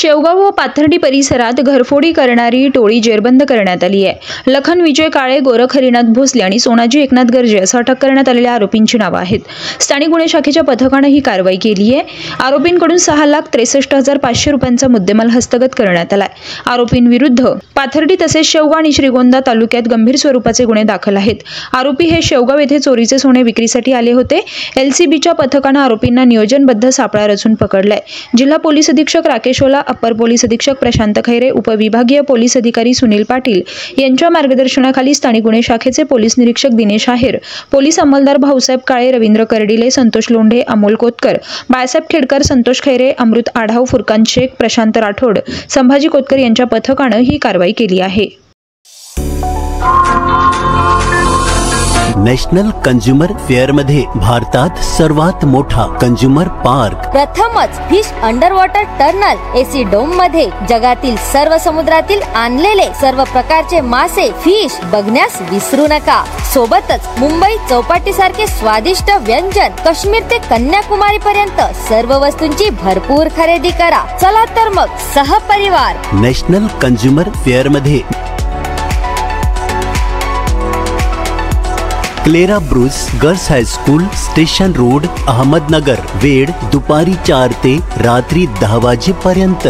शेवगाव व पाथर्डी परिसरात घरफोडी करणारी टोळी जेरबंद करण्यात आली आहे। लखन विजय काळे, गोरख हरिनाथ भोसले आणि सोनाजी एकनाथ गर्जे असं अटक करण्यात आलेल्या आरोपींची नावे आहेत। स्थानिक गुन्हे शाखेच्या पथकाने ही कारवाई केली आहे। आरोपींकडून 6,63,500 रुपयांचा मुद्देमाल हस्तगत करण्यात आलाय। आरोपींविरुद्ध पाथर्डी तसेच शेवगाव आणि श्रीगोंदा तालुक्यात गंभीर स्वरूपाचे गुन्हे दाखल आहेत। आरोपी हे शेवगाव येथे चोरीचे सोने विक्रीसाठी आले होते। एलसीबीच्या पथकाने आरोपींना नियोजनबद्ध सापळा रचून पकडलाय। जिल्हा पोलीस अधीक्षक राकेश ओला, अप्पर पोलीस अधीक्षक प्रशांत खैरे, उपविभागीय पोलीस अधिकारी सुनील पाटील यांच्या मार्गदर्शनाखाली स्थानिक गुन्हे शाखेचे पोलीस निरीक्षक दिनेश आहेर, पोलीस अंमलदार भाऊसाहेब काळे, रवींद्र कर्डिले, संतोष लोंढे, अमोल कोतकर, बाळासाहेब खेडकर, संतोष खैरे, अमृत आढाव, फुरकान शेख, प्रशांत राठोड, संभाजी कोतकर यांच्या पथकाने ही कारवाई केली आहे। नॅशनल कंझ्युमर फेअर मध्ये भारतात सर्वात मोठा कंझ्युमर पार्क, प्रथमच fish under water tunnel AC dome मध्ये जगातील सर्व समुद्रातील आणलेले सर्व प्रकारचे मासे, फिश बघण्यास विसरू नका। सोबतच मुंबई चौपाटी सारखे स्वादिष्ट व्यंजन, काश्मीर ते कन्याकुमारी पर्यंत सर्व वस्तूंची भरपूर खरेदी करा। चला तर मग सहपरिवार नॅशनल कंझ्युमर फेअर मध्ये Clara Bruce girls high school, station road, Ahmednagar. वेळ दुपारी 4 ते रात्री 10 वाजेपर्यंत।